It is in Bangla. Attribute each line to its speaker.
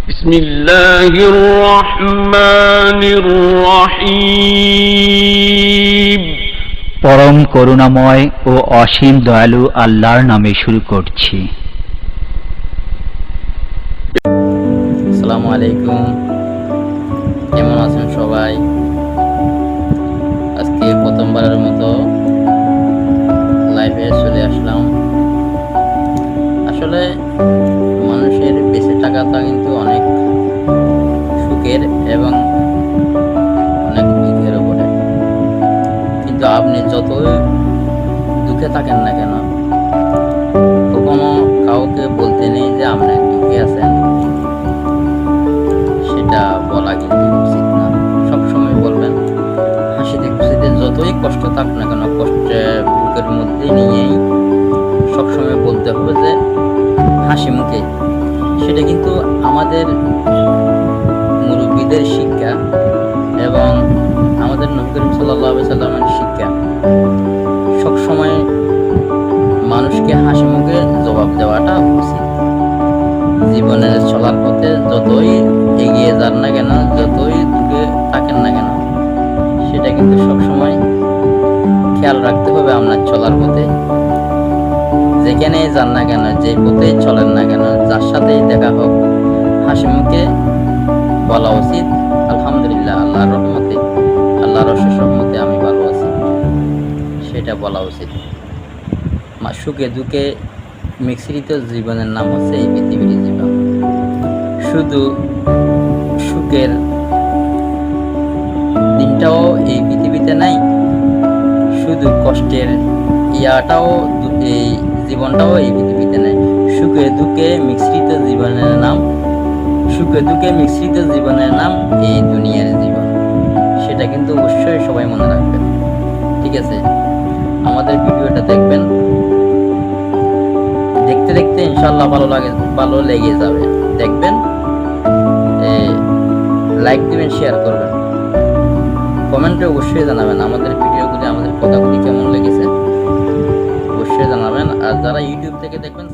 Speaker 1: بسم الله الرحمن الرحيم
Speaker 2: পরম করুণাময় ও অসীম দয়ালু আল্লাহর নামে শুরু করছি।
Speaker 3: আসসালামু আলাইকুম, কেমন আছেন সবাই? আজকে প্রথমবারের মতো লাইভে চলে আসলাম। আসলে মানুষের বেঁচে থাকাটা কিন্তু অনেক সুখের এবং অনেক দুঃখের উপরে। কিন্তু আপনি যতই দুঃখে থাকেন না কেন, কখনো কাউকে বলতে নেই যে আপনি দুঃখে আছেন, সেটা বলা কিন্তু উচিত না। সবসময় বলবেন হাসিতে খুশিতে, যতই কষ্ট থাক না কেন, কষ্টে বুকের মধ্যে নিয়েই সবসময় বলতে হবে যে হাসি মুখে। সেটা কিন্তু আমাদের মুরব্বীদের শিক্ষা এবং আমাদের নবী করিম সাল্লাল্লাহু আলাইহি সাল্লামের শিক্ষা। সবসময় মানুষকে হাসি মুখে জবাব দেওয়াটা উচিত। জীবনের চলার পথে যতই এগিয়ে যান না কেন, যতই দূরে থাকেন না কেন, সেটা কিন্তু সবসময় খেয়াল রাখতে হবে আপনার চলার পথে। যেখানেই যান না কেন, যে পথেই চলেন না কেন, যার সাথেই দেখা হোক, হাসি মুখে বলা উচিত আলহামদুলিল্লাহ, আল্লাহর রহমতে, আল্লাহর অশেষ রহমতে আমি ভালো আছি, সেটা বলা উচিত। সুখে দুঃখে মিশ্রিত জীবনের নাম হচ্ছে এই পৃথিবীর জীবন। শুধু সুখের দিনটাও এই পৃথিবীতে নাই, শুধু কষ্টের ইয়াটাও এই জীবনটাও এই পৃথিবীতে নাই। সুখে দুঃখে মিশ্রিত জীবনের নাম, সুখে দুঃখে মিশ্রিত জীবনের নাম এই দুনিয়ার জীবন। সেটা কিন্তু অবশ্যই সবাই মনে রাখবেন, ঠিক আছে? আমাদের ভিডিওটা দেখবেন, দেখতে দেখতে ইনশাল্লাহ ভালো লেগে যাবে। দেখবেন, লাইক দিবেন, শেয়ার করবেন, কমেন্টে অবশ্যই জানাবেন আমাদের ভিডিওগুলি, আমাদের কথাগুলি কেমন লেগেছে অবশ্যই জানাবেন। আর যারা ইউটিউব থেকে দেখবেন,